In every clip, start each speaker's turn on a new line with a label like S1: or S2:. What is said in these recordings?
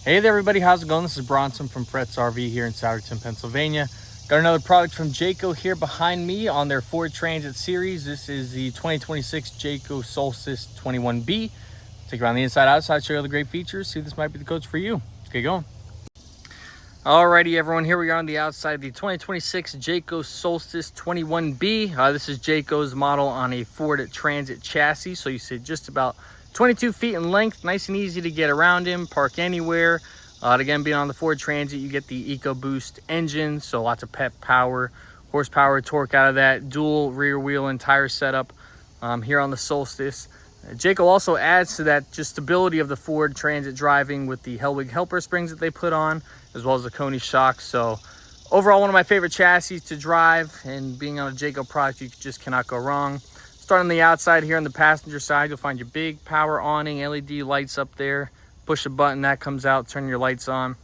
S1: Hey there everybody, how's it going? This is Bronson from Fretz RV here in Souderton, Pennsylvania. Got another product from Jayco here behind me on their Ford Transit series. This is the 2026 Jayco Solstice 21B. Take you around the inside, outside, show you all the great features, see if this might be the coach for you. Let's get going. Alrighty everyone, here we are on the outside, the 2026 Jayco Solstice 21B. This is Jayco's model on a Ford Transit chassis, so you sit just about 22 feet in length, nice and easy to get around in, park anywhere. Again, being on the Ford Transit, you get the EcoBoost engine, so lots of pep power, horsepower, torque out of that, dual rear wheel and tire setup here on the Solstice. Jayco also adds to that just stability of the Ford Transit driving with the Hellwig helper springs that they put on, as well as the Coney shocks. So overall, one of my favorite chassis to drive, and being on a Jayco product, you just cannot go wrong. Starting on the outside here on the passenger side, you'll find your big power awning, LED lights up there. Push a button, that comes out, turn your lights on.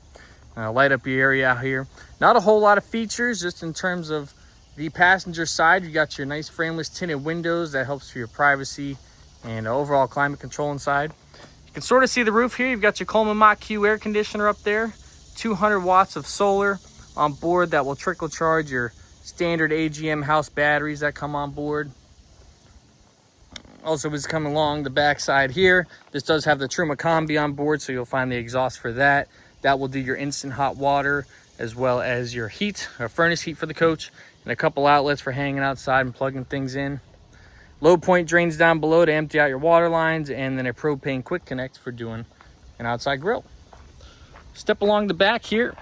S1: Light up your area out here. Not a whole lot of features, just in terms of the passenger side. You got your nice frameless tinted windows. That helps for your privacy and overall climate control inside. You can sort of see the roof here. You've got your Coleman Mach Q air conditioner up there. 200 watts of solar on board that will trickle charge your standard AGM house batteries that come on board. Also, as coming along the back side here, this does have the Truma Combi on board, so you'll find the exhaust for that. That will do your instant hot water, as well as your heat, or furnace heat for the coach, and a couple outlets for hanging outside and plugging things in. Load point drains down below to empty out your water lines, and then a propane quick connect for doing an outside grill. Step along the back here.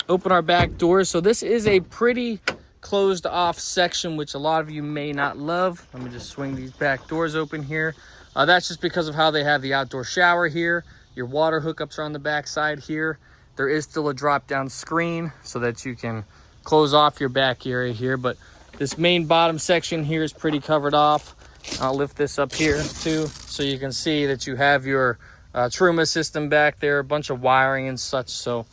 S1: Open our back doors. So this is a pretty closed off section, which a lot of you may not love. Let me just swing these back doors open here. That's just because of how they have the outdoor shower here. Your water hookups are on the back side here. There is still a drop down screen so that you can close off your back area here, but this main bottom section here is pretty covered off. I'll lift this up here too, so you can see that you have your Truma system back there, a bunch of wiring and such. So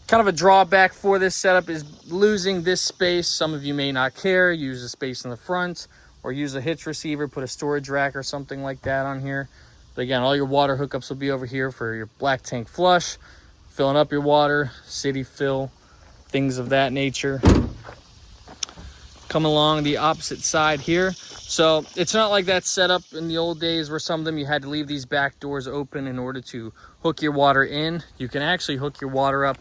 S1: kind of a drawback for this setup is losing this space. Some of you may not care, use the space in the front or use a hitch receiver, put a storage rack or something like that on here. But again, all your water hookups will be over here for your black tank flush, filling up your water, city fill, things of that nature. Come along the opposite side here. So it's not like that setup in the old days where some of them you had to leave these back doors open in order to hook your water in. You can actually hook your water up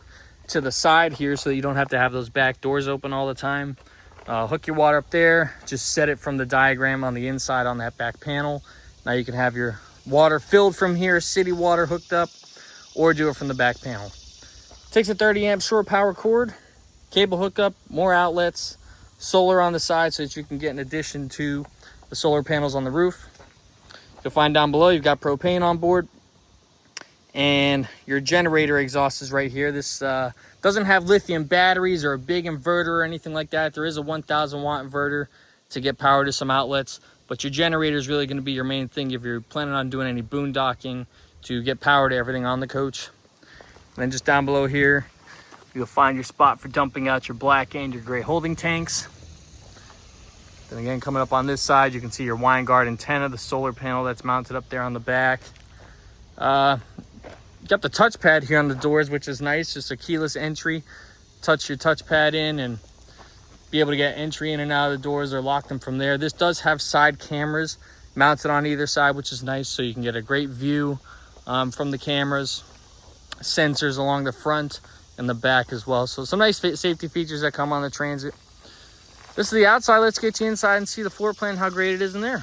S1: to the side here so you don't have to have those back doors open all the time. Hook your water up there, just set it from the diagram on the inside on that back panel. Now you can have your water filled from here, city water hooked up, or do it from the back panel. Takes a 30 amp shore power cord, cable hookup, more outlets, solar on the side so that you can get in addition to the solar panels on the roof. You'll find down below you've got propane on board, and your generator exhaust is right here. This doesn't have lithium batteries or a big inverter or anything like that. There is a 1000 watt inverter to get power to some outlets, but your generator is really going to be your main thing if you're planning on doing any boondocking to get power to everything on the coach. And then just down below here, you'll find your spot for dumping out your black and your gray holding tanks. Then again, coming up on this side, you can see your wine guard antenna, the solar panel that's mounted up there on the back. Got the touchpad here on the doors, which is nice. Just a keyless entry. Touch your touchpad in and be able to get entry in and out of the doors or lock them from there. This does have side cameras mounted on either side, which is nice, so you can get a great view from the cameras. Sensors along the front and the back as well. So some nice safety features that come on the Transit. This is the outside. Let's get you inside and see the floor plan, how great it is in there.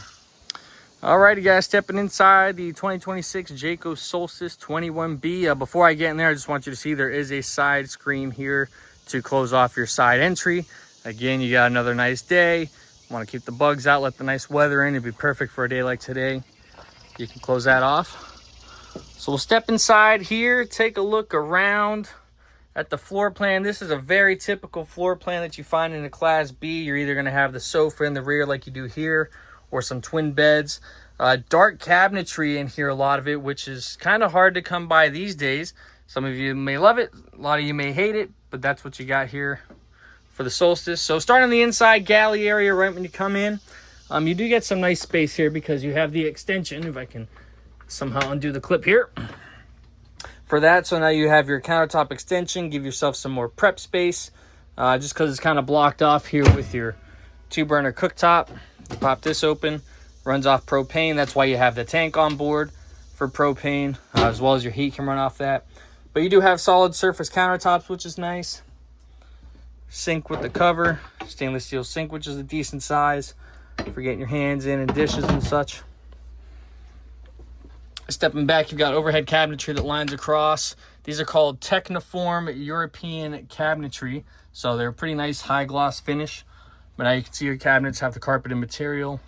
S1: Alrighty guys, stepping inside the 2026 Jayco Solstice 21B. Before I get in there, I just want you to see there is a side screen here to close off your side entry. Again, you got another nice day. Want to keep the bugs out, let the nice weather in. It'd be perfect for a day like today. You can close that off. So we'll step inside here, take a look around at the floor plan. This is a very typical floor plan that you find in a Class B. You're either going to have the sofa in the rear like you do here, or some twin beds. Dark cabinetry in here, a lot of it, which is kind of hard to come by these days. Some of you may love it, a lot of you may hate it, but that's what you got here for the Solstice. So starting on the inside galley area right when you come in, you do get some nice space here because you have the extension. If I can somehow undo the clip here. for that. So now you have your countertop extension. Give yourself some more prep space, just because it's kind of blocked off here with your 2-burner cooktop. You pop this open, runs off propane. That's why you have the tank on board for propane, as well as your heat can run off that. But you do have solid surface countertops, which is nice. Sink with the cover, stainless steel sink, which is a decent size for getting your hands in and dishes and such. Stepping back, you've got overhead cabinetry that lines across. These are called Techniform European cabinetry, so they're a pretty nice high gloss finish. But now you can see your cabinets have the carpeted material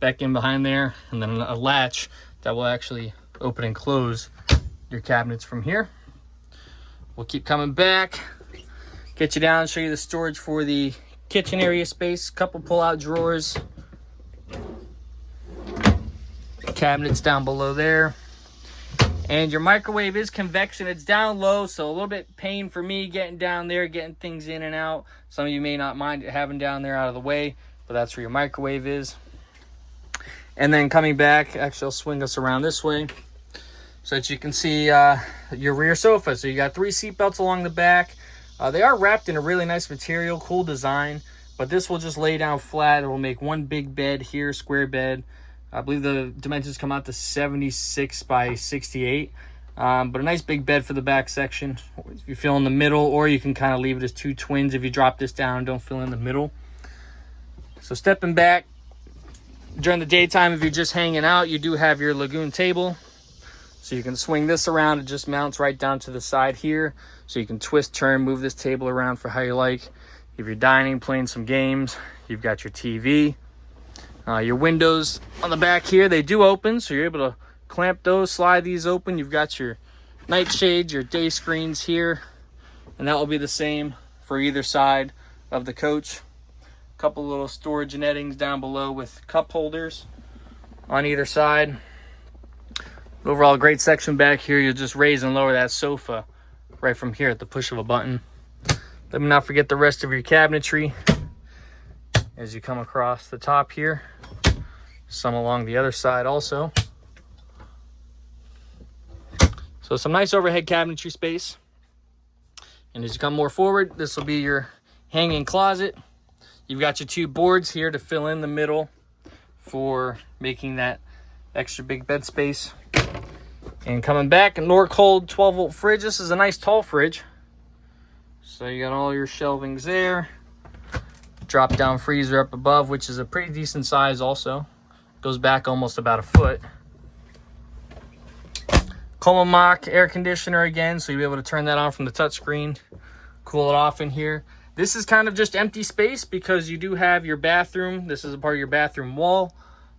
S1: back in behind there, and then a latch that will actually open and close your cabinets from here. We'll keep coming back, get you down and show you the storage for the kitchen area space. Couple pull-out drawers, cabinets down below there, and your microwave is convection. It's down low, so a little bit pain for me getting down there, getting things in and out. Some of you may not mind it having down there out of the way, but that's where your microwave is. And then coming back, actually I'll swing us around this way so that you can see your rear sofa. So you got 3 seat belts along the back. They are wrapped in a really nice material, cool design, but this will just lay down flat. It will make one big bed here, square bed. I believe the dimensions come out to 76 by 68, but a nice big bed for the back section if you fill in the middle, or you can kind of leave it as 2 twins if you drop this down and don't fill in the middle. So stepping back, during the daytime, if you're just hanging out, you do have your lagoon table. So you can swing this around. It just mounts right down to the side here. So you can twist, turn, move this table around for how you like. If you're dining, playing some games, you've got your TV. Your windows on the back here, they do open. So you're able to clamp those, slide these open. You've got your night shades, your day screens here. And that will be the same for either side of the coach. Couple little storage nettings down below with cup holders on either side. Overall, great section back here. You'll just raise and lower that sofa right from here at the push of a button. Let me not forget the rest of your cabinetry as you come across the top here. Some along the other side also. So some nice overhead cabinetry space. And as you come more forward, this will be your hanging closet. You've got your 2 boards here to fill in the middle for making that extra big bed space. And coming back, a Norcold 12-volt fridge. This is a nice tall fridge. So you got all your shelvings there. Drop down freezer up above, which is a pretty decent size also. Goes back almost about a foot. Mach air conditioner again, so you'll be able to turn that on from the touchscreen. Cool it off in here. This is kind of just empty space because you do have your bathroom. This is a part of your bathroom wall.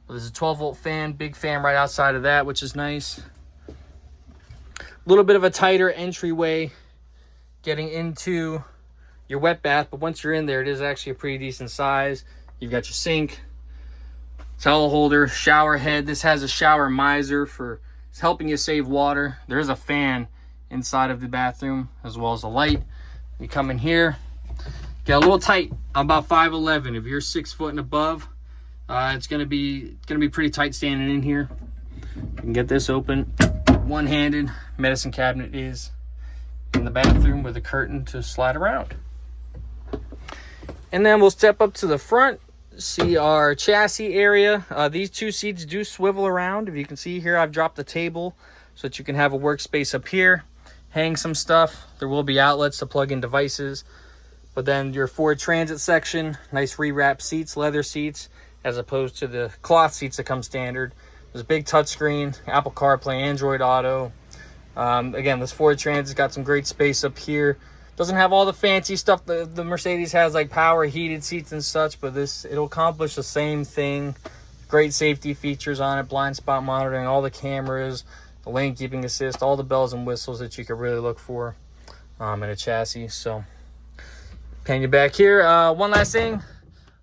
S1: There's a 12-volt fan, big fan right outside of that, which is nice. A little bit of a tighter entryway getting into your wet bath, but once you're in there, it is actually a pretty decent size. You've got your sink, towel holder, shower head. This has a shower miser for helping you save water. There is a fan inside of the bathroom as well as a light. You come in here, get a little tight. I'm about 5'11". If you're 6 foot and above, it's gonna be pretty tight standing in here. You can get this open one-handed. Medicine cabinet is in the bathroom with a curtain to slide around. And then we'll step up to the front, see our chassis area. These 2 seats do swivel around. If you can see here, I've dropped the table so that you can have a workspace up here, hang some stuff. There will be outlets to plug in devices. But then your Ford Transit section, nice rewrapped seats, leather seats, as opposed to the cloth seats that come standard. There's a big touchscreen, Apple CarPlay, Android Auto. Again, this Ford Transit's got some great space up here. Doesn't have all the fancy stuff the Mercedes has, like power heated seats and such, but it'll accomplish the same thing. Great safety features on it, blind spot monitoring, all the cameras, the lane keeping assist, all the bells and whistles that you could really look for in a chassis. So, pan you back here. One last thing,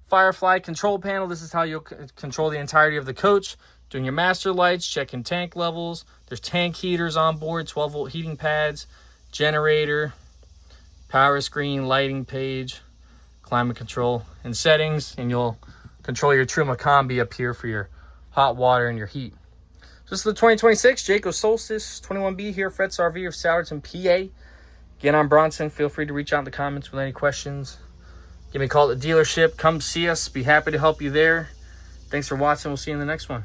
S1: Firefly control panel. This is how you'll control the entirety of the coach. Doing your master lights, checking tank levels. There's tank heaters on board, 12-volt heating pads, generator, power screen, lighting page, climate control, and settings. And you'll control your Truma Combi up here for your hot water and your heat. This is the 2026 Jayco Solstice 21B here, Fretz RV of Sourton, PA. Again, I'm Bronson. Feel free to reach out in the comments with any questions. Give me a call at the dealership. Come see us. Be happy to help you there. Thanks for watching. We'll see you in the next one.